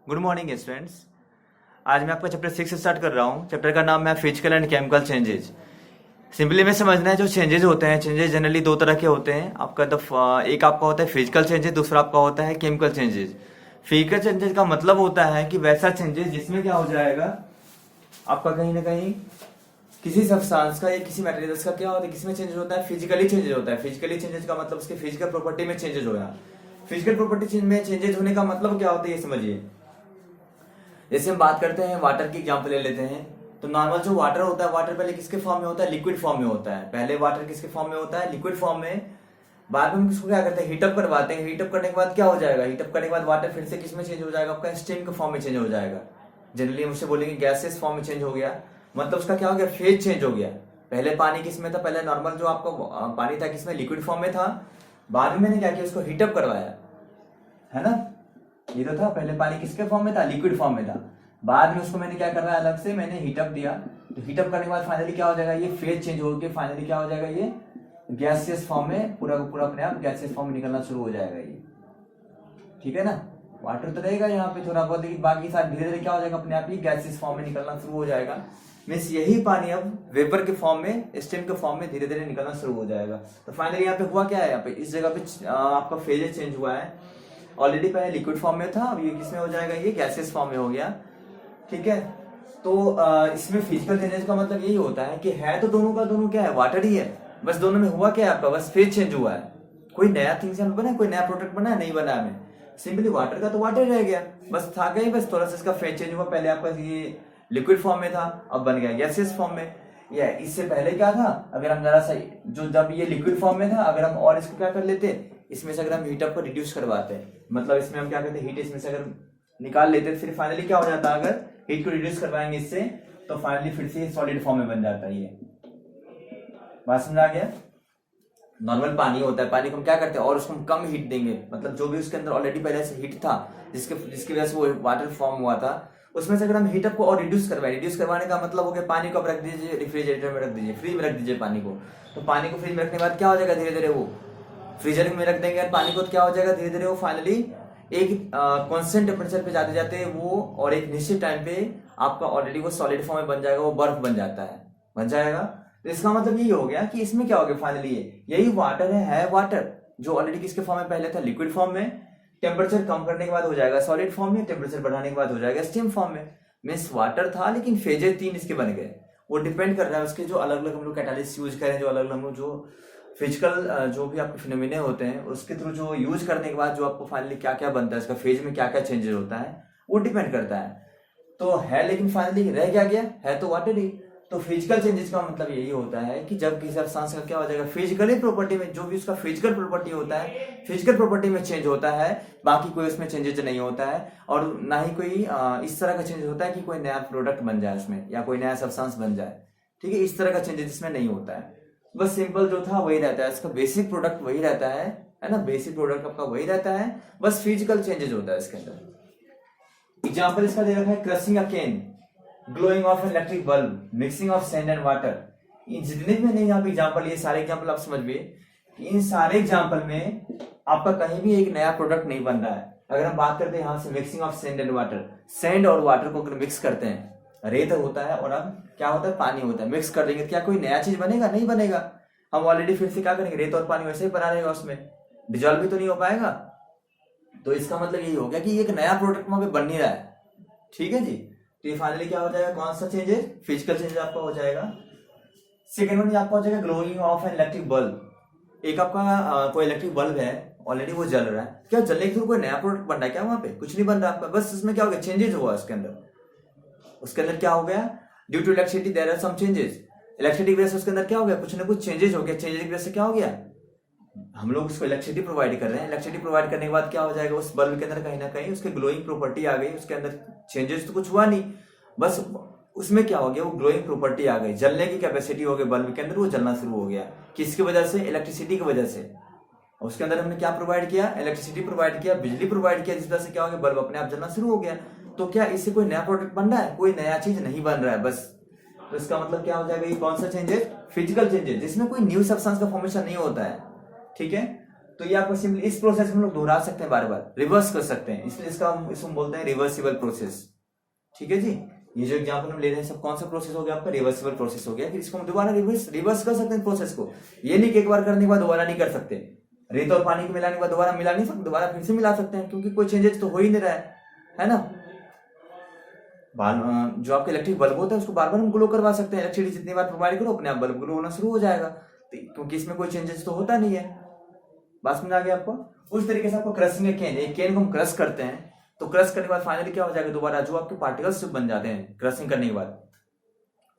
Good morning students. आज मैं आपका चैप्टर 6 स्टार्ट कर रहा हूँ। चैप्टर का नाम है physical and chemical changes. Simply में समझना है जो चेंजेज होते हैं, चेंजेस जनरली दो तरह के होते हैं। एक आपका होता है फिजिकल चेंजेस, दूसरा आपका होता है केमिकल चेंजेस। फिजिकल चेंजेस का मतलब होता है कि वैसा चेंजेस जिसमें क्या हो जाएगा, आपका कहीं ना कहीं किसी सब्सटेंस का या किसी मटेरियल्स का क्या होता है, किसमें चेंजेस होता है, फिजिकली चेंजेस होता है। फिजिकली चेंजेस का मतलब उसके फिजिकल प्रॉपर्टी में चेंजेस हो गया। फिजिकल प्रॉपर्टी में चेंजेस होने का मतलब क्या होता है ये समझिए। जैसे हम बात करते हैं वाटर की एग्जांपल ले लेते हैं, तो नॉर्मल जो वाटर होता है, वाटर पहले किसके फॉर्म में होता है, लिक्विड फॉर्म में होता है। पहले वाटर किसके फॉर्म में होता है, लिक्विड फॉर्म में। बाद में हम इसको क्या करते हैं, हीटअप करवाते हैं। हीटअप करने के बाद क्या हो जाएगा, हीटअप करने के बाद वाटर फिर से किसमें चेंज हो जाएगा, आपका स्टीम के फॉर्म में चेंज हो जाएगा। जनरली हम उससे बोलेंगे गैसेस फॉर्म में चेंज हो गया, मतलब उसका क्या हो गया, फेज चेंज हो गया। पहले पानी किसमें था, पहले नॉर्मल जो आपका पानी था किसमें, लिक्विड फॉर्म में था। बाद में मैंने क्या किया, उसको हीटअप करवाया, है ना। ये तो था, पहले पानी किसके फॉर्म में था, लिक्विड फॉर्म में था। बाद में उसको मैंने क्या करना है, अलग से मैंने हीटअप दिया। तो हीटअप करने के बाद फाइनली क्या हो जाएगा, ये फेज चेंज होकर फाइनली क्या हो जाएगा, ये गैसियस फॉर्म में पूरा का पूरा अपने आप गैसियस फॉर्म में निकलना शुरू हो जाएगा ये। ठीक है ना, वाटर तो रहेगा यहाँ पे थोड़ा बहुत, लेकिन बाकी सारे धीरे धीरे क्या हो जाएगा, अपने आप ही गैसियस फॉर्म में निकलना शुरू हो जाएगा। मीन्स यही पानी अब वेपर के फॉर्म में, स्टीम के फॉर्म में धीरे धीरे निकलना शुरू हो जाएगा। तो फाइनली यहाँ पे हुआ क्या है, यहाँ पे इस जगह पे आपका फेज चेंज हुआ है। ऑलरेडी पहले लिक्विड फॉर्म में था, अब ये किसमें हो जाएगा, ये गैसियस फॉर्म में हो गया। ठीक है, तो इसमें फिजिकल चेंजेस का मतलब यही होता है कि है तो दोनों का दोनों क्या है, वाटर ही है। बस दोनों में हुआ क्या है, आपका बस फेज चेंज हुआ है। कोई नया थिंग्स बना है, कोई नया प्रोडक्ट बना है, नहीं बना है। सिंपली वाटर का तो वाटर रह गया, बस था कहीं, बस थोड़ा सा इसका फेज चेंज हुआ। पहले आपका ये लिक्विड फॉर्म में था, अब बन गया गैसियस फॉर्म में। या इससे पहले क्या था, अगर हम जरा सा जो जब ये लिक्विड फॉर्म में था, अगर हम और इसको क्या कर लेते, इसमें से अगर हम हीटअप को रिड्यूस करवाते हैं, मतलब इसमें हम क्या करते हैं, हीट इसमें से अगर निकाल लेते फिर फाइनली क्या हो जाता है, अगर हीट को रिड्यूस करवाएंगे इससे, तो फाइनली फिर से सॉलिड फॉर्म में बन जाता है। ये बात समझ आ गया। नॉर्मल पानी होता है, पानी को हम क्या करते हैं, और उसको हम कम हीट देंगे, मतलब जो भी उसके अंदर ऑलरेडी पहले से हीट था, जिसकी वजह से वो वाटर फॉर्म हुआ था, उसमें से अगर हम हीटअप को और रिड्यूस करवाए, रिड्यूस करवाने का मतलब हो गया, पानी को आप रख दीजिए रेफ्रिजरेटर में, रख दीजिए फ्रिज में, रख दीजिए पानी को। तो पानी को फ्रिज में रखने के बाद क्या हो जाएगा, धीरे धीरे वो फ्रीजर में रख देंगे पानी को, तो क्या हो जाएगा, धीरे धीरे वो फाइनली एक कांस्टेंट टेम्परेचर पे जाते जाते वो, और एक निश्चित टाइम पे आपका ऑलरेडी वो सॉलिड फॉर्म में बन जाएगा, वो बर्फ बन जाता है, बन जाएगा। तो इसका मतलब यही हो गया कि इसमें क्या हो गया, फाइनली यही वाटर है वाटर जो ऑलरेडी किसके फॉर्म में पहले था, लिक्विड फॉर्म में। टेम्परेचर कम करने के बाद हो जाएगा सॉलिड फॉर्म में, टेम्परेचर बढ़ाने के बाद हो जाएगा स्टीम फॉर्म में। मीन्स वाटर था, लेकिन फेजेस 3 इसके बन गए। वो डिपेंड कर रहा है उसके जो अलग अलग हम लोग कैटालिस्ट यूज करें, जो अलग अलग जो फिजिकल जो भी आपके फिनोमिने होते हैं, उसके थ्रू जो यूज करने के बाद जो आपको फाइनली क्या क्या बनता है, इसका फेज में क्या क्या चेंजेस होता है, वो डिपेंड करता है। तो है, लेकिन फाइनली रह क्या गया, है तो वाटर ही। तो फिजिकल चेंजेस का मतलब यही होता है कि जब किसी सब्सटेंस का क्या हो जाएगा, फिजिकली प्रॉपर्टी में जो भी उसका फिजिकल प्रॉपर्टी होता है, फिजिकल प्रॉपर्टी में चेंज होता है, बाकी कोई उसमें चेंजेस नहीं होता है। और ना ही कोई इस तरह का चेंज होता है कि कोई नया प्रोडक्ट बन जाए उसमें, या कोई नया सब्सटेंस बन जाए। ठीक है, इस तरह का चेंजेस इसमें नहीं होता है। बस सिंपल जो था वही रहता है, इसका बेसिक प्रोडक्ट वही रहता है ना, बेसिक प्रोडक्ट आपका वही रहता है, बस फिजिकल चेंजेस होता है इसके अंदर। एग्जाम्पल इसका दे रखा है, crushing a cane, glowing of electric bulb, mixing of sand and water. इन जितने भी नहीं यहाँ पे एग्जाम्पल, ये सारे एग्जाम्पल आप समझ गए। इन सारे एग्जाम्पल में आपका कहीं भी एक नया प्रोडक्ट नहीं बन रहा है। अगर हम बात करते हैं यहाँ से mixing of sand and water, sand और वाटर को अगर मिक्स करते हैं, रेत होता है और अब क्या होता है, पानी होता है, मिक्स कर देंगे, क्या कोई नया चीज बनेगा, नहीं बनेगा। हम ऑलरेडी फिर से क्या करेंगे, रेत और पानी वैसे ही बना रहेगा, उसमें डिजॉल्व भी तो नहीं हो पाएगा। तो इसका मतलब यही हो गया कि एक नया प्रोडक्ट वहां पे बन नहीं रहा है। ठीक है जी, तो ये फाइनली क्या हो जाएगा, कौन सा चेंजेस, फिजिकल चेंजेस आपका हो जाएगा। सेकेंड वन आपका हो जाएगा glowing of an electric bulb. एक आपका कोई इलेक्ट्रिक बल्ब है, ऑलरेडी वो जल रहा है, क्या जलने के थ्रू कोई नया प्रोडक्ट बन रहा है क्या, वहां पे कुछ नहीं बन रहा आपका, बस उसमें क्या हो गया, चेंजेस हुआ उसके अंदर क्या हो गया, due to electricity there are some changes. Electricity की वजह से उसके अंदर क्या हो गया, कुछ ना कुछ चेंजेस हो गया। चेंजेस की वजह से क्या हो गया, हम लोग उसको इलेक्ट्रिसिटी प्रोवाइड कर रहे हैं, इलेक्ट्रिसिटी प्रोवाइड करने के बाद क्या हो जाएगा, उस बल्ब के अंदर कहीं ना कहीं उसके ग्लोइंग प्रॉपर्टी आ गई। उसके अंदर चेंजेस तो कुछ हुआ नहीं, बस उसमें क्या हो गया, वो ग्लोइंग प्रॉपर्टी आ गई, जलने की कैपेसिटी हो गई बल्ब के अंदर, वो जलना शुरू हो गया। किसकी वजह से, इलेक्ट्रिसिटी की वजह से। उसके अंदर हमने क्या प्रोवाइड किया, इलेक्ट्रिसिटी प्रोवाइड किया, बिजली प्रोवाइड किया, जिस वजह से क्या हो गया, बल्ब अपने आप जलना शुरू हो गया। तो क्या इससे कोई नया प्रोडक्ट बन रहा है, कोई नया चीज नहीं बन रहा है बस। तो इसका मतलब क्या हो जाएगा, ये कौन सा चेंजेस, फिजिकल चेंजेस, जिसमें कोई न्यू सब्सटेंस का फॉर्मेशन नहीं होता है। ठीक है, तो ये आपको सिंपली इस प्रोसेस को हम लोग दोहरा सकते हैं, बार बार रिवर्स कर सकते हैं, इसलिए इसका हम इसको बोलते हैं रिवर्सिबल प्रोसेस। ठीक है जी, ये जो एग्जांपल हम ले रहे हैं सब कौन सा प्रोसेस हो गया आपका, रिवर्सिबल प्रोसेस हो गया। फिर इसको हम दोबारा रिवर्स कर सकते हैं प्रोसेस को, ये नहीं कि एक बार करने के बाद दोबारा नहीं कर सकते। रेत और पानी को मिलाने के बाद दोबारा मिला नहीं सकते, दोबारा फिर से मिला सकते हैं, क्योंकि कोई चेंजेस तो हो ही नहीं रहा है ना। जो आपका इलेक्ट्रिक बल्ब होता है उसको बार बार हम ग्लो करवा सकते हैं, इलेक्ट्रिसिटी जितनी बार प्रोवाइड करो अपने आप बल्ब ग्लो होना शुरू हो जाएगा, क्योंकि इसमें कोई चेंजेस तो होता नहीं है। बात समझ आ गया आपको। उस तरीके से आपको क्रशिंग केन, एक केन को हम क्रश करते हैं तो क्रश करने के बाद फाइनली क्या हो जाएगा, दोबारा जो आपके पार्टिकल्स बन जाते हैं क्रशिंग करने के बाद।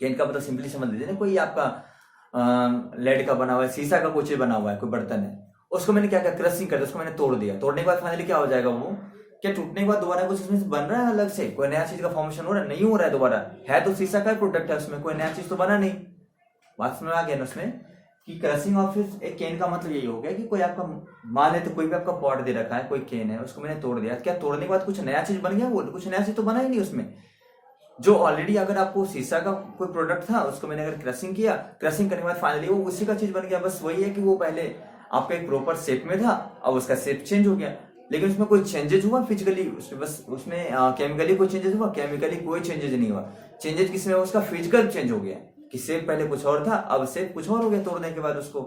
केन का मतलब सिंपली समझ लीजिए ना, कोई आपका लेड का बना हुआ है, शीशा का कोई चीज बना हुआ है, कोई बर्तन है, उसको मैंने क्या किया, क्रशिंग कर दिया, उसको मैंने तोड़ दिया। तोड़ने के बाद फाइनली क्या हो जाएगा, वो क्या टूटने के बाद दोबारा कुछ इसमें बन रहा है अलग से, कोई नया चीज का फॉर्मेशन हो रहा है, नहीं हो रहा है दोबारा, है तो शीशा का प्रोडक्ट है, उसमें कोई नया चीज तो बना नहीं। बात समझ आ गया ना उसमें कि क्रशिंग ऑफ एक केन का मतलब यही हो गया कि कोई आपका मान ले तो कोई भी आपका पॉट दे रखा है, कोई केन है, उसको मैंने तोड़ दिया, क्या तोड़ने के बाद कुछ नया चीज बन गया, वो कुछ नया चीज तो बना ही नहीं उसमें। जो ऑलरेडी अगर आपको शीशा का कोई प्रोडक्ट था उसको मैंने अगर क्रशिंग किया, क्रशिंग करने के बाद फाइनली वो उसी का चीज बन गया। बस वही है कि वो पहले आपका एक प्रॉपर शेप में था, अब उसका शेप चेंज हो गया, लेकिन उसमें कोई चेंजेस हुआ फिजिकली, बस उसमें केमिकली कोई चेंजेस हुआ, केमिकली कोई चेंजेस नहीं हुआ। चेंजेस किसमें, उसका फिजिकल चेंज हो गया कि शेप पहले कुछ और था अब शेप कुछ और हो गया तोड़ने के बाद उसको।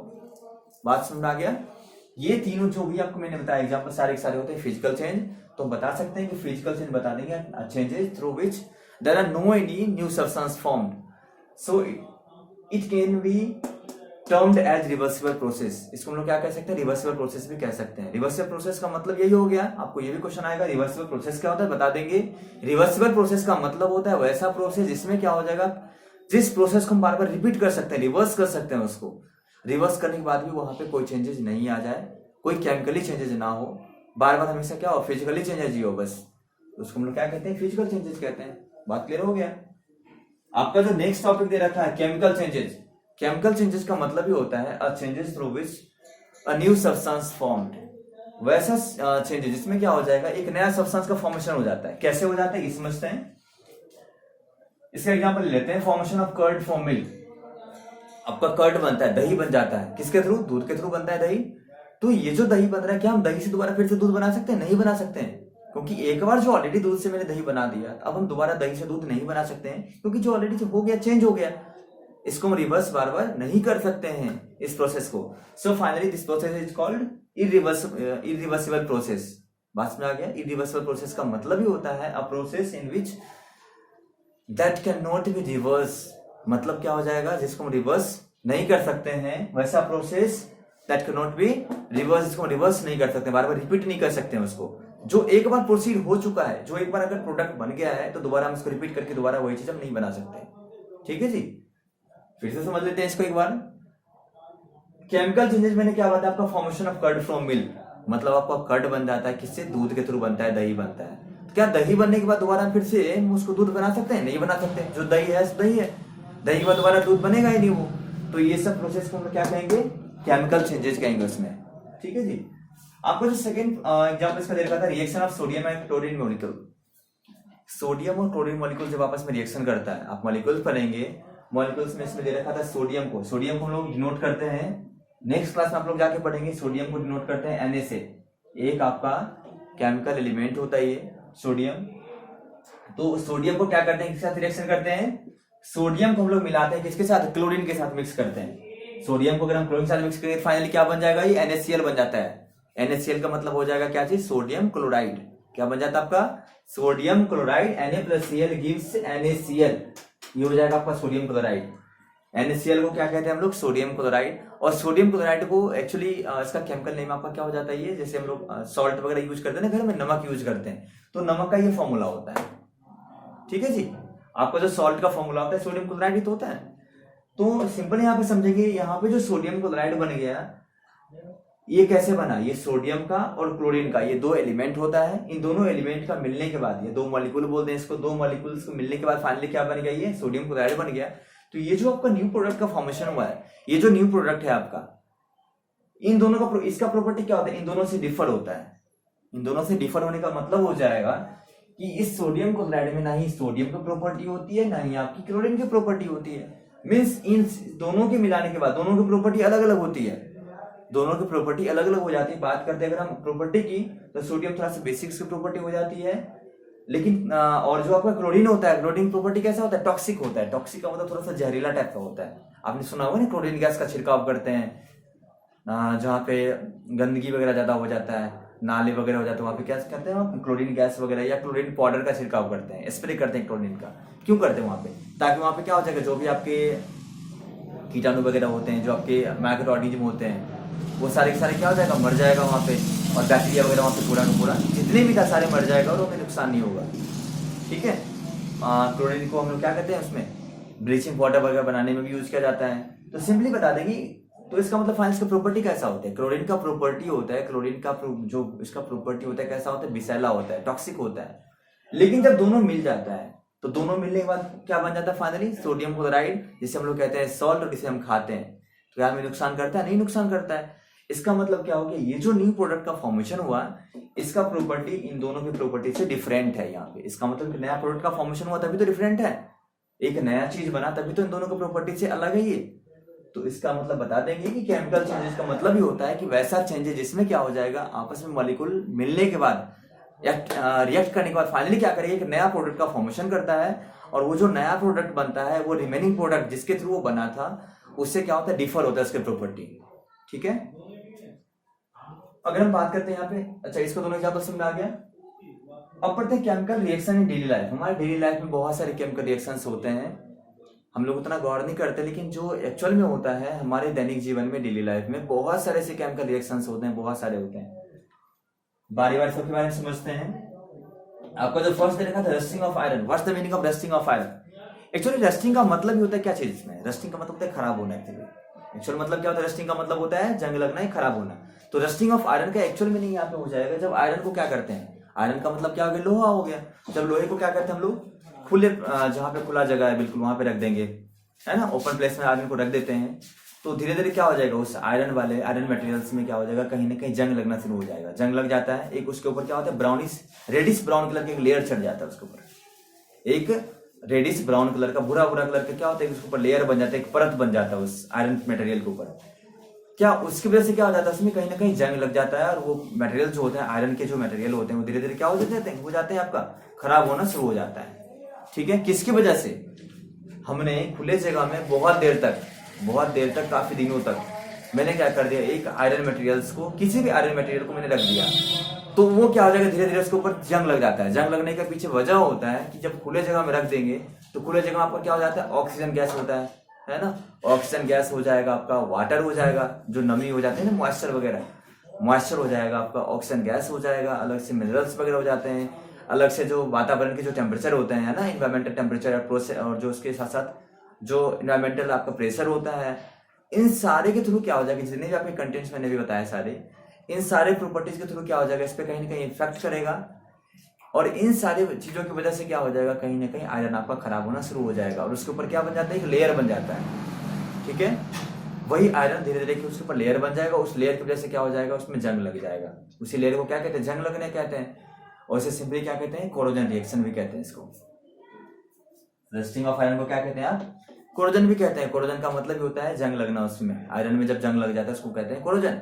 बात समझ आ गया। ये तीनों जो भी आपको मैंने बताया एग्जाम्पल सारे के सारे होते हैं फिजिकल चेंज, तो बता सकते हैं कि फिजिकल चेंज बता देंगे changes through which there are no any new substance formed, so it can be termed as reversible process. इसको हम लोग क्या कह सकते हैं, रिवर्सिबल प्रोसेस भी कह सकते हैं। रिवर्सिबल प्रोसेस का मतलब यही हो गया, आपको ये भी क्वेश्चन आएगा रिवर्सिबल प्रोसेस क्या होता है, बता देंगे। रिवर्सिबल प्रोसेस का मतलब होता है वैसा प्रोसेस जिसमें क्या हो जाएगा, जिस प्रोसेस को हम बार बार रिपीट कर सकते हैं, रिवर्स कर सकते हैं उसको, रिवर्स करने के बाद भी वहां पे कोई चेंजेस नहीं आ जाए, कोई केमिकली चेंजेस ना हो, बार बार हमेशा क्या हो, फिजिकली चेंजेस ही हो, बस उसको हम लोग क्या कहते हैं, फिजिकल चेंजेस कहते हैं। बात क्लियर हो गया। आपका जो नेक्स्ट टॉपिक दे रखा है केमिकल चेंजेस, केमिकल चेंजेस का मतलब ही होता है a changes through which a new substance formed, वैसा चेंजेस जिसमें क्या हो जाएगा, एक नया सब्सटेंस का फॉर्मेशन हो जाता है। कैसे हो जाता है ये समझते हैं। इसका एग्जांपल लेते हैं, formation of curd from milk. आपका कर्ड बनता है, दही बन जाता है, किसके थ्रू, दूध के थ्रू बनता है दही। तो ये जो दही बन रहा है, क्या हम दही से दोबारा फिर से दूध बना सकते हैं, नहीं बना सकते हैं, क्योंकि एक बार जो ऑलरेडी दूध से मैंने दही बना दिया, अब हम दोबारा दही से दूध नहीं बना सकते हैं, क्योंकि जो ऑलरेडी हो गया चेंज हो गया, इसको हम रिवर्स बार बार नहीं कर सकते हैं इस प्रोसेस को। So finally this process is called irreversible process. बात में आ गया। इरिवर्सिबल प्रोसेस का मतलब ही होता है a process in which that can not be reverse, मतलब क्या हो जाएगा, जिसको हम रिवर्स नहीं कर सकते हैं, वैसा process that can not be reverse, जिसको हम रिवर्स नहीं कर सकते, बार बार रिपीट नहीं कर सकते हैं उसको। जो एक बार प्रोसीड हो चुका है, जो एक बार अगर प्रोडक्ट बन गया है तो दोबारा हम इसको रिपीट करके दोबारा वही चीज हम नहीं बना सकते। ठीक है जी, फिर से समझ लेते हैं इसको एक बार। केमिकल चेंजेस मैंने क्या बताया आपका, formation of curd from milk, मतलब आपका कर्ड बन जाता है, किससे, दूध के थ्रू बनता है, दही बनता है। तो क्या दही बनने के बाद दोबारा फिर से उसको दूध बना सकते हैं, नहीं बना सकते। जो दही है दही है, दही के बाद दोबारा दूध बनेगा ही नहीं वो। तो ये सब प्रोसेस को हम क्या कहेंगे, केमिकल चेंजेस कहेंगे उसमें। ठीक है जी। आपको जो सेकंड एग्जांपल इसका दे रखा था, reaction of sodium and chlorine molecule. Sodium और क्लोरीन मॉलिक्यूल जब आपस में रिएक्शन करता है, आप मॉलिक्यूल पढ़ेंगे, मॉलिक्यूल्स में इसमें दे रखा था सोडियम को हम लोग डिनोट करते हैं, नेक्स्ट क्लास में आप लोग जाके पढ़ेंगे, सोडियम को डिनोट करते हैं Na से। एक आपका केमिकल एलिमेंट होता है ये सोडियम। तो सोडियम को क्या करते हैं, किसके साथ रिएक्शन करते हैं, सोडियम को हम लोग मिलाते हैं किसके साथ, क्लोरीन के साथ मिक्स करते हैं। सोडियम को अगर हम क्लोरीन के साथ मिक्स करेंगे फाइनली क्या बन जाएगा, ये NaCl बन जाता है। NaCl का मतलब हो जाएगा क्या चीज, सोडियम क्लोराइड। क्या बन जाता है आपका, sodium chloride, Na+Cl gives NaCl, ये हो जाएगा आपका सोडियम क्लोराइड। NaCl को क्या कहते हैं हम लोग, सोडियम क्लोराइड। और सोडियम क्लोराइड को एक्चुअली इसका केमिकल नेम आपका क्या हो जाता है, ये जैसे हम लोग सॉल्ट वगैरह यूज करते हैं ना घर में, नमक यूज करते हैं, तो नमक का ये फॉर्मूला होता है। ठीक है जी। आपका जो सॉल्ट का फॉर्मूला होता है सोडियम क्लोराइड ही तो होता है। तो सिंपल यहाँ पे समझेंगे, यहाँ पे जो सोडियम क्लोराइड बन गया, ये कैसे बना, ये सोडियम का और क्लोरीन का ये दो एलिमेंट होता है। इन दोनों एलिमेंट का मिलने के बाद, ये दो मॉलिक्यूल बोलते हैं इसको, दो मॉलिक्यूल्स को मिलने के बाद फाइनली क्या बन गया, ये सोडियम क्लोराइड बन गया। तो ये जो आपका न्यू प्रोडक्ट का फॉर्मेशन हुआ है, ये जो न्यू प्रोडक्ट है आपका, इन दोनों का इसका प्रॉपर्टी क्या होता है, इन दोनों से डिफर होता है। इन दोनों से डिफर होने का मतलब हो जाएगा कि इस सोडियम क्लोराइड में ना ही सोडियम की प्रॉपर्टी होती है, ना ही आपकी क्लोरीन की प्रॉपर्टी होती है। मीन्स इन दोनों के मिलाने के बाद दोनों की प्रॉपर्टी अलग अलग होती है। दोनों की प्रॉपर्टी अलग अलग हो जाती है। बात करते हैं अगर हम प्रॉपर्टी की, तो सोडियम थोड़ा सा बेसिक्स की प्रॉपर्टी हो जाती है, लेकिन और जो आपका क्लोरीन होता है, क्लोरीन प्रॉपर्टी कैसा होता है, टॉक्सिक होता है। टॉक्सिक का मतलब थोड़ा सा जहरीला टाइप का होता है। आपने सुना होगा ना, क्लोरीन गैस का छिड़काव करते हैं जहाँ पे गंदगी वगैरह ज्यादा हो जाता है, नाले वगैरह हो जाते हैं, वहाँ पे क्या करते हैं हम, क्लोरीन गैस वगैरह या क्लोरीन पाउडर का छिड़काव करते हैं, स्प्रे करते हैं क्लोरीन का। क्यों करते हैं वहाँ पे? ताकि वहाँ पे क्या हो जाएगा, जो भी आपके कीटाणु वगैरह होते हैं, जो आपके माइक्रो ऑर्गेनिज्म होते हैं, वो सारे के सारे क्या हो जाएगा, मर जाएगा वहाँ पे। और बैक्टीरिया वगैरह वहाँ पे पूरा का पूरा जितने भी था सारे मर जाएगा और उन्हें नुकसान नहीं होगा। ठीक है। क्लोरीन को हम लोग क्या कहते हैं, उसमें ब्लीचिंग पाउडर वगैरह बनाने में भी यूज किया जाता है। तो सिंपली बता देंगे, तो इसका मतलब फाइनल का प्रॉपर्टी कैसा होता है, क्लोरीन का प्रॉपर्टी होता है, क्लोरीन का जो इसका प्रॉपर्टी होता है कैसा होता है, विषैला होता है, टॉक्सिक होता है। लेकिन जब दोनों मिल जाता है, तो दोनों मिलने के बाद क्या बन जाता है फाइनली, सोडियम क्लोराइड, जिसे हम लोग कहते हैं सॉल्ट, और जिसे हम खाते हैं। तो क्या हमें नुकसान करता है? नहीं नुकसान करता है। इसका मतलब क्या हो गया, ये जो न्यू प्रोडक्ट का फॉर्मेशन हुआ, इसका प्रॉपर्टी इन दोनों की प्रॉपर्टी से डिफरेंट है यहाँ पे। इसका मतलब कि नया प्रोडक्ट का फॉर्मेशन हुआ तभी तो डिफरेंट है, एक नया चीज बना तभी तो इन दोनों की प्रॉपर्टी से अलग है ये। तो इसका मतलब बता देंगे कि केमिकल चेंजेस का मतलब ही होता है कि वैसा चेंजेस जिसमें क्या हो जाएगा, आपस में मॉलिक्यूल मिलने के बाद रिएक्ट करने के बाद फाइनली क्या करेगा, एक नया प्रोडक्ट का फॉर्मेशन करता है। और वो जो नया प्रोडक्ट बनता है, वो रिमेनिंग प्रोडक्ट जिसके थ्रू वो बना था उससे क्या होता है, डिफर होता है उसके प्रॉपर्टी। ठीक है। अगर हम बात करते हैं यहाँ पे, अच्छा इसको दोनों एग्जाम्पल समझ आ गया। अब पढ़ते हैं chemical reaction in daily life. हमारे डेली लाइफ में बहुत सारे केमिकल रिएक्शंस होते हैं, हम लोग उतना गौर नहीं करते, लेकिन जो एक्चुअल में होता है हमारे दैनिक जीवन में, डेली लाइफ में बहुत सारे ऐसे केमिकल रिएक्शंस होते हैं, बहुत सारे होते हैं। बारी बारी सबके बारे में समझते हैं। आपको जो फर्स्ट देखा था, rusting of iron. What's the meaning of rusting of iron? Actually rusting का मतलब ही होता है क्या चीज इसमें, रस्टिंग का मतलब होता है खराब होना। एक्चुअल मतलब क्या होता है, रस्टिंग का मतलब होता है जंग लगना, ही खराब होना। तो रस्टिंग ऑफ आयरन का एक्चुअल मीनिंग यहाँ पे हो जाएगा, जब आयरन को क्या करते हैं, आयरन का मतलब क्या हो गया, लोहा हो गया। जब लोहे को क्या करते हैं हम लोग, खुले जहाँ पे खुला जगह है बिल्कुल वहां पे रख देंगे, है ना, ओपन प्लेस में आयरन को रख देते हैं, तो धीरे धीरे क्या हो जाएगा, उस आयरन मटेरियल्स में क्या हो जाएगा, कहीं ना कहीं जंग लगना शुरू हो जाएगा। जंग लग जाता है, एक उसके ऊपर क्या होता है, ब्राउनिश रेडिश ब्राउन कलर का एक लेयर चढ़ जाता है उसके ऊपर, एक रेडिश ब्राउन कलर का भूरा भूरा कलर का क्या होता है, उसके ऊपर लेयर बन जाता है, एक परत बन जाता है उस आयरन मटेरियल के ऊपर। क्या उसकी वजह से क्या हो जाता है, उसमें कहीं ना कहीं जंग लग जाता है, और वो मटेरियल जो होते हैं, आयरन के जो मटेरियल होते हैं, वो धीरे धीरे क्या हो जाते हैं आपका खराब होना शुरू हो जाता है। ठीक है। किसकी वजह से, हमने खुले जगह में बहुत देर तक काफी दिनों तक मैंने क्या कर दिया, एक आयरन मटेरियल्स को, किसी भी आयरन मटेरियल को मैंने रख दिया, तो वो क्या हो जाएगा, धीरे धीरे उसके ऊपर जंग लग जाता है। जंग लगने के पीछे वजह होता है कि जब खुले जगह में रख देंगे, तो खुले जगह आपका क्या हो जाता है, ऑक्सीजन गैस होता है ना, ऑक्सीजन गैस हो जाएगा, आपका वाटर हो जाएगा, जो नमी हो जाती है ना, मॉइस्चर वगैरह, मॉइस्चर हो जाएगा, आपका ऑक्सीजन गैस हो जाएगा, अलग से मिनरल्स वगैरह हो जाते हैं, अलग से जो वातावरण के जो टेम्परेचर होते हैं ना, इन्वायरमेंटल टेम्परेचर और जो उसके साथ साथ जो इन्वायरमेंटल आपका प्रेशर होता है, इन सारे के थ्रू क्या हो जाएगा, जितने भी आपके कंटेंट्स मैंने भी बताया सारे, इन सारे प्रॉपर्टीज के थ्रू क्या हो जाएगा, इस पे कहीं ना कहीं इफेक्ट करेगा, और इन सारी चीजों की वजह से क्या हो जाएगा, कहीं ना कहीं आयरन आपका खराब होना शुरू हो जाएगा, और उसके ऊपर क्या बन जाता है, एक लेयर बन जाता है। ठीक है। वही आयरन धीरे धीरे उसके ऊपर लेयर बन जाएगा, उस लेयर की वजह से क्या हो जाएगा, उसमें जंग लग जाएगा। उसी लेयर को क्या कहते हैं, जंग लगने कहते हैं, और इसे सिंपली क्या कहते हैं, कोरोजन रिएक्शन भी कहते हैं इसको। रस्टिंग ऑफ आयरन को क्या कहते हैं आप, कोरोजन भी कहते हैं। कोरोजन का मतलब ही होता है जंग लगना, उसमें आयरन में जब जंग लग जाता है उसको कहते हैं कोरोजन।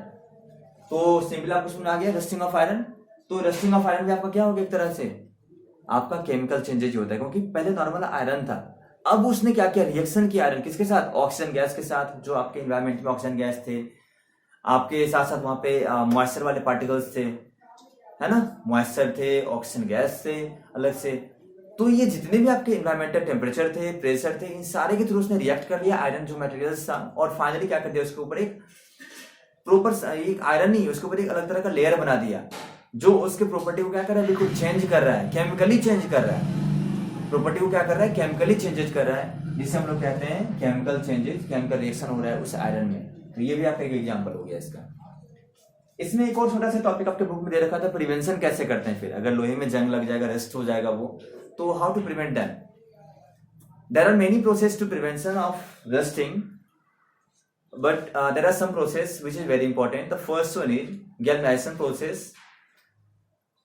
तो सिंपली आपको समझ आ गया रस्टिंग ऑफ आयरन। तो रस्टिंग ऑफ आयरन भी आपका क्या हो गया, एक तरह से आपका केमिकल चेंजेज होता है, क्योंकि पहले नॉर्मल आयरन था, अब उसने क्या किया, रिएक्शन किया आयरन किसके साथ, ऑक्सीजन गैस के साथ, जो आपके इन्वायरमेंट में ऑक्सीजन गैस थे, आपके साथ साथ वहां पे मॉइस्चर वाले पार्टिकल्स थे, है ना, मॉइस्चर थे, ऑक्सीजन गैस थे अलग से। तो ये जितने भी आपके इन्वायरमेंटल टेम्परेचर थे, प्रेशर थे, इन सारे के थ्रू उसने रिएक्ट कर लिया आयरन जो मटेरियल्स था, और फाइनली क्या कर दिया, उसके ऊपर एक प्रॉपर, एक आयरन नहीं, उसके ऊपर एक अलग तरह का लेयर बना दिया, जो उसके प्रॉपर्टी को क्या कर रहा है, बिल्कुल चेंज कर रहा है, केमिकली चेंज कर रहा है, प्रॉपर्टी को क्या कर रहा है, केमिकली चेंजेस कर रहा है, जिसे हम लोग कहते हैं केमिकल चेंजेस, केमिकल रिएक्शन हो रहा है उस आयरन में। तो ये भी आपका एक एग्जाम्पल हो गया इसका। इसमें एक और छोटा सा टॉपिक आपके बुक में दे रखा था, प्रिवेंशन कैसे करते हैं, फिर अगर लोहे में जंग लग जाएगा, रेस्ट हो जाएगा वो, तो how to prevent them. There are many process to prevention of rusting, but there are some process which is very important. The first one is galvanization process,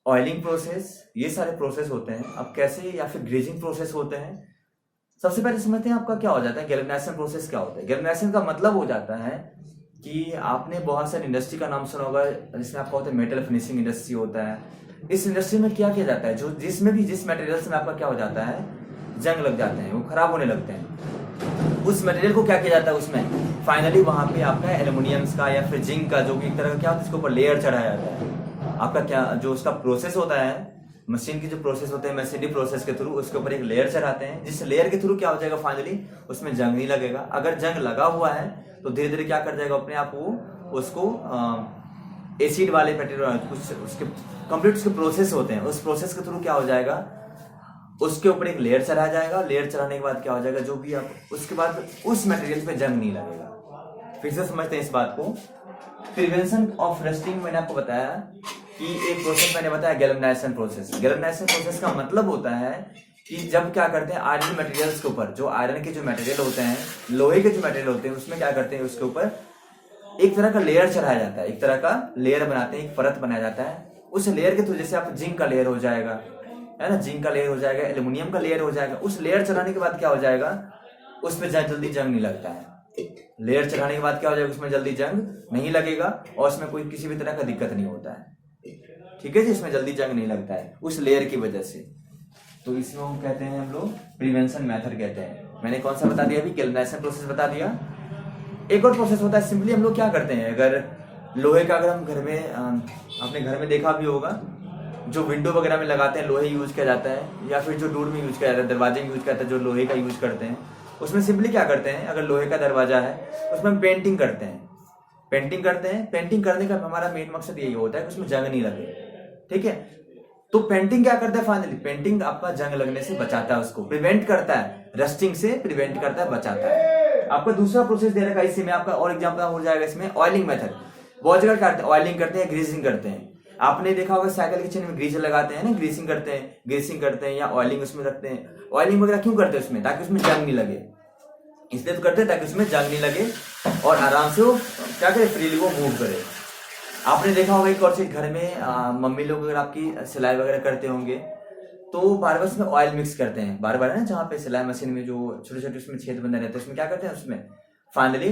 oiling process, ये सारे प्रोसेस होते हैं। अब कैसे, या फिर ग्रेजिंग प्रोसेस होते हैं। सबसे पहले समझते हैं आपका क्या हो जाता है, गैल्वेनाइजेशन प्रोसेस क्या होता है। गैल्वेनाइजेशन का मतलब हो जाता है कि आपने बहुत सारी इंडस्ट्री का नाम सुना होगा जिसमें आपका होता है मेटल फिनिशिंग इंडस्ट्री होता है। इस इंडस्ट्री में क्या किया जाता है, जो जिसमें भी जिस मटेरियल्स में आपका क्या हो जाता है, जंग लग जाते हैं, वो खराब होने लगते हैं, उस मटेरियल को क्या किया जाता है, उसमें फाइनली वहां पे आपका एल्यूमिनियम्स का या फिर जिंक का जो कि एक तरह का क्या होता है, इसके ऊपर लेयर चढ़ाया जाता है। आपका क्या जो उसका प्रोसेस होता है, मशीन की जो प्रोसेस होते हैं मशीनरी प्रोसेस के थ्रू उसके ऊपर एक लेयर चढ़ाते हैं, जिस लेयर के थ्रू क्या हो जाएगा, फाइनली उसमें जंग नहीं लगेगा। अगर जंग लगा हुआ है तो धीरे धीरे क्या कर जाएगा, अपने आप वो उसको एसिड वाले मटेरियल कुछ उसके कंप्लीट उसके प्रोसेस होते हैं, उस प्रोसेस के थ्रू क्या हो जाएगा, उसके ऊपर एक लेयर चढ़ा जाएगा। लेयर चढ़ाने के बाद क्या हो जाएगा, जो भी आप उसके बाद उस मटेरियल पे जंग नहीं लगेगा। फिर से समझते हैं इस बात को। प्रिवेंशन ऑफ रस्टिंग मैंने आपको बताया कि एक प्रोसेस मैंने बताया गैल्वेनाइजेशन प्रोसेस। गैल्वेनाइजेशन प्रोसेस का मतलब होता है कि जब क्या करते हैं आयरन मटेरियल्स के ऊपर, जो आयरन के जो मटेरियल होते हैं, लोहे के जो मटेरियल होते हैं, उसमें क्या करते हैं, उसके ऊपर एक तरह का लेयर चढ़ाया जाता है, एक तरह का लेयर बनाते हैं, एक परत बनाया जाता है। उस लेयर के थ्रू जैसे आप जिंक का लेयर हो जाएगा, है ना, जिंक का लेयर हो जाएगा, एल्यूमिनियम का लेयर हो जाएगा। उस लेयर चढ़ाने के बाद क्या हो जाएगा, उसमें जल्दी जंग नहीं लगता है। लेयर चढ़ाने के बाद क्या हो जाएगा, उसमें जल्दी जंग नहीं लगेगा और उसमें कोई किसी भी तरह का दिक्कत नहीं होता है। ठीक है जी, इसमें जल्दी जंग नहीं लगता है उस लेयर की वजह से। तो इसमें हम कहते हैं, हम लोग प्रिवेंशन मेथड कहते हैं। मैंने कौन सा बता दिया अभी, गैल्वेनाइजेशन प्रोसेस बता दिया। एक और प्रोसेस होता है, सिंपली हम लोग क्या करते हैं, अगर लोहे का, अगर हम घर में अपने घर में देखा भी होगा, जो विंडो वगैरह में लगाते हैं लोहे यूज किया जाता है, या फिर जो डोर में यूज किया जाता है, दरवाजे में यूज किया जाता है, जो लोहे का यूज करते हैं, उसमें सिंपली क्या करते हैं, अगर लोहे का दरवाजा है उसमें पेंटिंग करते हैं। पेंटिंग करते हैं, पेंटिंग करने का हमारा मेन मकसद यही होता है कि उसमें जंग नहीं लगे। ठीक है, तो पेंटिंग क्या करता है, फाइनली पेंटिंग आपका जंग लगने से बचाता है, उसको प्रिवेंट करता है, रस्टिंग से प्रिवेंट करता है, बचाता है। आपका दूसरा प्रोसेस दे रखा है इसी में, आपका और एग्जांपल हो जाएगा इसमें, ऑयलिंग मेथड। बहुत जगह करते हैं, ऑयलिंग करते हैं, ग्रीसिंग करते हैं। आपने देखा होगा साइकिल के चेन में ग्रीस लगाते हैं ना, ग्रीसिंग करते हैं या ऑयलिंग उसमें रखते हैं। ऑयलिंग वगैरह क्यों करते हैं उसमें, ताकि उसमें जंग नहीं लगे, इसलिए तो करते हैं ताकि उसमें जंग नहीं लगे और आराम से वो क्या करे, फ्रीली वो मूव करे। आपने देखा होगा एक और चीज, घर में मम्मी लोग अगर आपकी सिलाई वगैरह करते होंगे तो बार बार उसमें ऑयल मिक्स करते हैं, बार बार है ना, जहाँ पे सिलाई मशीन में जो छोटे छोटे उसमें छेद बंधे रहते हैं, उसमें क्या करते हैं, उसमें फाइनली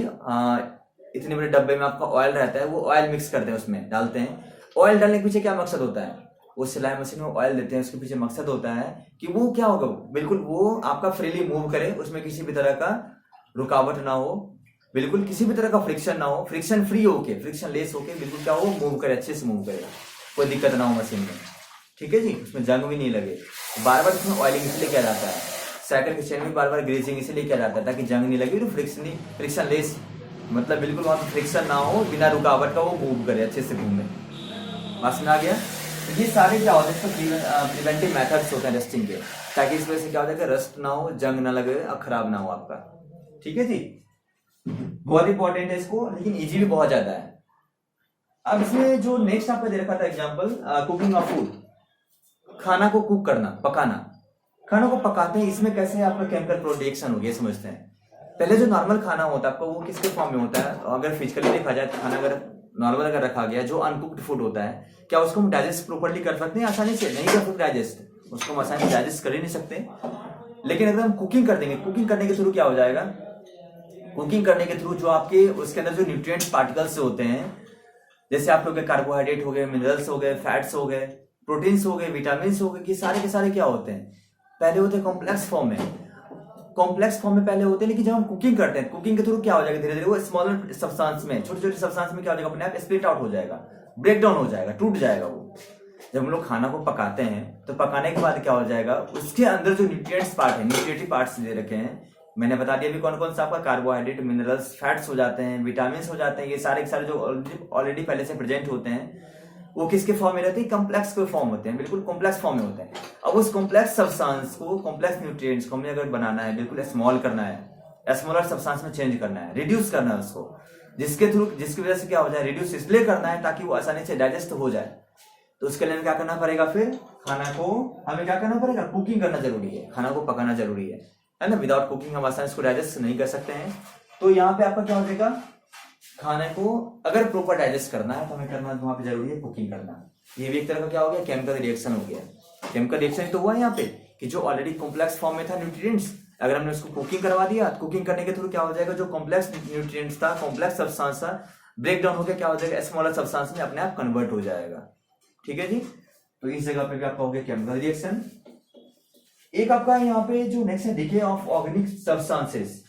इतने बड़े डब्बे में आपका ऑयल रहता है, वो ऑयल मिक्स करते हैं, उसमें डालते हैं। ऑयल डालने के पीछे क्या मकसद होता है, वो सिलाई मशीन में ऑयल देते हैं, उसके पीछे मकसद होता है कि वो क्या होगा, बिल्कुल वो आपका फ्रीली मूव करे, उसमें किसी भी तरह का रुकावट ना हो, बिल्कुल किसी भी तरह का फ्रिक्शन ना हो, फ्रिक्शन फ्री होके, फ्रिक्शन लेस होके बिल्कुल क्या हो, मूव करे, अच्छे से मूव करेगा, कोई दिक्कत ना हो मशीन में। ठीक है जी, उसमें जंग भी नहीं लगे। बार बार उसमें ऑयलिंग इसलिए किया जाता है, साइकिल के चेन में बार बार ग्रीसिंग इसलिए किया जाता है ताकि जंग नहीं लगे, तो फ्रिक्शन लेस, मतलब बिल्कुल वहां पर फ्रिक्शन ना हो, बिना रुकावट का वो मूव करे, अच्छे से घूमे। बात में आ गया। तो ये सारे क्या होते हैं, प्रिवेंटिव मेथड्स होते हैं रस्टिंग के, ताकि इस वजह से क्या हो जाएगा, रस्ट ना हो, जंग ना लगे और खराब ना हो आपका। ठीक है जी, बहुत इंपॉर्टेंट है इसको, लेकिन इजी भी बहुत ज्यादा है। अब इसमें जो नेक्स्ट आपको दे रखा था एग्जांपल, कुकिंग ऑफ फूड, खाना को कुक करना, पकाना, खाना को पकाते हैं, इसमें कैसे आपका केमिकल प्रोडक्शन हो गया समझते हैं। पहले जो नॉर्मल खाना होता है आपका, वो किसके फॉर्म में होता है, अगर फिजिकली देखा जाए तो खाना अगर नॉर्मल अगर रखा गया, जो अनकुक्ड फूड होता है, क्या उसको हम डाइजेस्ट प्रॉपर्ली कर सकते हैं आसानी से, नहीं कर सकते डाइजेस्ट, उसको हम आसानी से डाइजेस्ट कर ही नहीं सकते। लेकिन अगर हम कुकिंग कर देंगे, कुकिंग करने के थ्रू क्या हो जाएगा, कुकिंग करने के थ्रू जो आपके उसके अंदर जो न्यूट्रिएंट्स पार्टिकल्स होते हैं, जैसे आप लोग के कार्बोहाइड्रेट हो गए, मिनरल्स हो गए, फैट्स हो गए, प्रोटीन्स हो गए, विटामिन हो गए, ये सारे के सारे क्या होते हैं, पहले होते हैं कॉम्प्लेक्स फॉर्म में, कॉम्प्लेक्स फॉर्म में पहले होते हैं। लेकिन जब हम कुकिंग करते हैं, कुकिंग के थ्रू क्या हो जाएगा, धीरे धीरे वो स्मॉलर सब्सटेंस में, छोटे छोटे सब्सटेंस में क्या हो जाएगा, अपने आप स्प्लिट आउट हो जाएगा, ब्रेक डाउन हो जाएगा, टूट जाएगा वो। जब हम लोग खाना को पकाते हैं तो पकाने के बाद क्या हो जाएगा, उसके अंदर जो न्यूट्रिएंट्स पार्ट है, न्यूट्रिटिव पार्ट्स दे रखे हैं, मैंने बता दिया अभी कौन कौन सा, आपका कार्बोहाइड्रेट, मिनरल्स, फैट्स हो जाते हैं, विटामिन हो जाते हैं, ये सारे के सारे जो ऑलरेडी पहले से प्रेजेंट होते हैं, वो किसके फॉर्म में रहते हैं, कॉम्प्लेक्स के फॉर्म होते हैं, बिल्कुल कॉम्प्लेक्स फॉर्म में होते हैं। अब उस कॉम्प्लेक्स सब्सटेंस को, कॉम्प्लेक्स न्यूट्रिएंट्स को हमें अगर बनाना है, बिल्कुल स्मॉल करना है, स्मॉलर सब्सटेंस में चेंज करना है, रिड्यूस करना है उसको, जिसके थ्रू, जिसकी वजह से क्या हो जाए, रिड्यूस इसलिए करना है ताकि वो आसानी से डाइजेस्ट हो जाए। तो उसके लिए क्या करना पड़ेगा, फिर खाना को हमें क्या करना पड़ेगा, कुकिंग करना जरूरी है, खाना को पकाना जरूरी है ना। विदाउट कुकिंग हम आसानी से डाइजेस्ट नहीं कर सकते हैं। तो यहाँ पे आपका क्या हो जाएगा, खाने को अगर प्रॉपर डाइजेस्ट करना है तो हमें करना वहां पे जरूरी है कुकिंग करना। ये भी एक तरह का क्या हो गया, केमिकल रिएक्शन हो गया। केमिकल रिएक्शन तो हुआ है यहाँ पे कि जो ऑलरेडी कॉम्प्लेक्स फॉर्म में था न्यूट्रिएंट्स, अगर हमने उसको कुकिंग करवा दिया, कुकिंग करने के थ्रू क्या हो जाएगा, जो कॉम्प्लेक्स न्यूट्रिएंट्स था, कॉम्प्लेक्स सब्सटेंस था, ब्रेक डाउन होकर क्या हो जाएगा, स्मॉलर सब्सटेंस में अपने आप कन्वर्ट हो जाएगा। ठीक है जी, तो इस जगह पे भी आपका हो गया केमिकल रिएक्शन। एक आपका यहाँ पे जो नेक्स्ट है डिके ऑफ ऑर्गेनिक सब्सटेंसेस।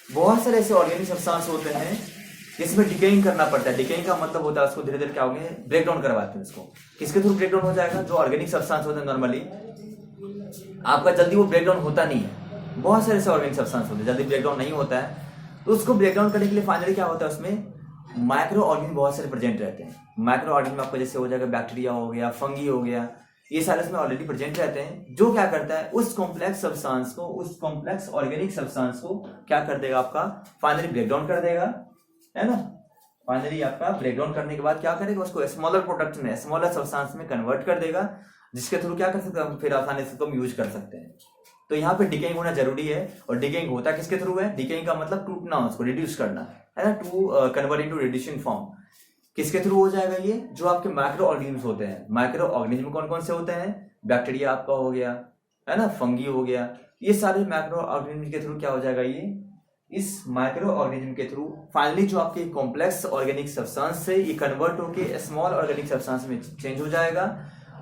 बहुत सारे ऐसे ऑर्गेनिक सब्सटेंस होते हैं जिसमें डिकेइंग करना पड़ता है। डिकेइंग का मतलब होता है उसको धीरे धीरे क्या होंगे, ब्रेक डाउन करवाते हैं उसको। किसके थ्रू ब्रेक डाउन हो जाएगा, जो ऑर्गेनिक सब्सटेंस होते हैं नॉर्मली आपका जल्दी वो ब्रेक डाउन होता नहीं है। बहुत सारे ऐसे ऑर्गेनिक सब्सटेंस होते हैं जल्दी ब्रेक डाउन नहीं होता है, तो उसको ब्रेक डाउन करने के लिए फाइनली क्या होता है, उसमें माइक्रो ऑर्गेनिज्म बहुत सारे प्रेजेंट रहते हैं। माइक्रो ऑर्गेनिज्म आपको जैसे हो जाएगा बैक्टीरिया हो गया, फंगी हो गया, ये सारे इसमें ऑलरेडी प्रेजेंट रहते हैं। जो क्या करता है उस कॉम्प्लेक्स सब्सटेंस को, उस कॉम्प्लेक्स ऑर्गेनिक सब्सटेंस को क्या कर देगा, आपका फाइनली ब्रेक डाउन कर देगा, है ना। फाइनली आपका ब्रेक डाउन करने के बाद क्या करेगा, उसको स्मॉलर प्रोडक्ट में, स्मॉलर सब्सटेंस में कन्वर्ट कर देगा, जिसके थ्रू क्या कर सकते हैं, फिर आसानी से तुम यूज कर सकते हैं। तो यहाँ पे डिकेइंग होना जरूरी है। और डिकेइंग होता किसके थ्रू है, डिकेइंग का मतलब टूटना, उसको रिड्यूस करना है ना, to convert into reducing form. किसके थ्रू हो जाएगा ये, जो आपके माइक्रो ऑर्गेनिज्म होते हैं। माइक्रो ऑर्गेनिज्म कौन कौन से होते हैं, बैक्टीरिया आपका हो गया, है ना, फंगी हो गया, ये सारे माइक्रो ऑर्गेनिज्म के थ्रू क्या हो जाएगा, ये इस माइक्रो ऑर्गेनिज्म के थ्रू फाइनली जो आपके कॉम्प्लेक्स ऑर्गेनिक सब्सटेंस से ये कन्वर्ट होकर स्मॉल ऑर्गेनिक सब्सटेंस में चेंज हो जाएगा,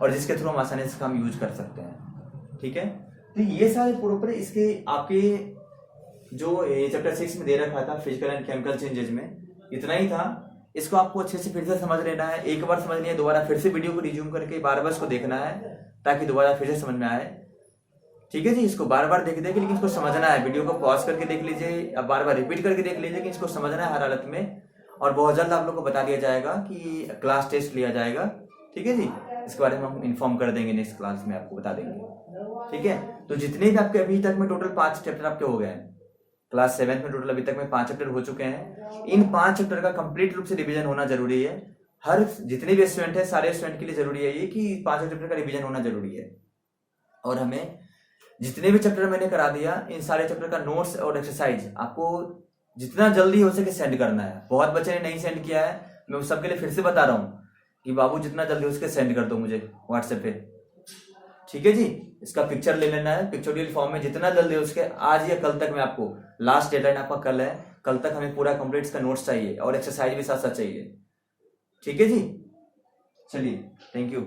और जिसके थ्रू हम आसानी से हम यूज कर सकते हैं। ठीक है, तो ये सारे प्रॉपर इसके आपके जो चैप्टर 6 में दे रखा था फिजिकल एंड केमिकल चेंजेज में, इतना ही था। इसको आपको अच्छे से फिर से समझ लेना है, एक बार समझ लिया, दोबारा फिर से वीडियो को रिज्यूम करके बार बार इसको देखना है ताकि दोबारा फिर से समझ में आए। ठीक है जी, इसको बार बार देख लेकिन इसको समझना है। वीडियो को पॉज करके देख लीजिए, अब बार बार रिपीट करके देख लीजिए, कि इसको समझना है हर हालत में। और बहुत जल्द आप लोग को बता दिया जाएगा कि क्लास टेस्ट लिया जाएगा। ठीक है जी, इसके बारे में हम इन्फॉर्म कर देंगे, नेक्स्ट क्लास में आपको बता देंगे। ठीक है, तो जितने भी आपके अभी तक में टोटल 5 चैप्टर आपके हो गए हैं। क्लास 7 में टोटल अभी तक में 5 चैप्टर हो चुके हैं। इन 5 चैप्टर का कंप्लीट रूप से रिवीजन होना जरूरी है। हर जितने भी स्टूडेंट है, सारे स्टूडेंट के लिए जरूरी है ये कि 5 चैप्टर का रिवीजन होना जरूरी है। और हमें जितने भी चैप्टर मैंने करा दिया, इन सारे चैप्टर का नोट्स और एक्सरसाइज आपको जितना जल्दी हो सके सेंड करना है। बहुत बच्चे ने नहीं सेंड किया है, मैं उस सबके लिए फिर से बता रहा हूँ कि बाबू जितना जल्दी हो सके सेंड कर दो मुझे व्हाट्सएप पे। ठीक है जी, इसका पिक्चर ले लेना है पिक्चोरियल फॉर्म में, जितना जल्दी हो सके आज या कल तक में। आपको लास्ट डेडलाइन आपका कल है, कल तक हमें पूरा कंप्लीट इसका नोट्स चाहिए और एक्सरसाइज भी साथ साथ चाहिए। ठीक है जी, चलिए, थैंक यू।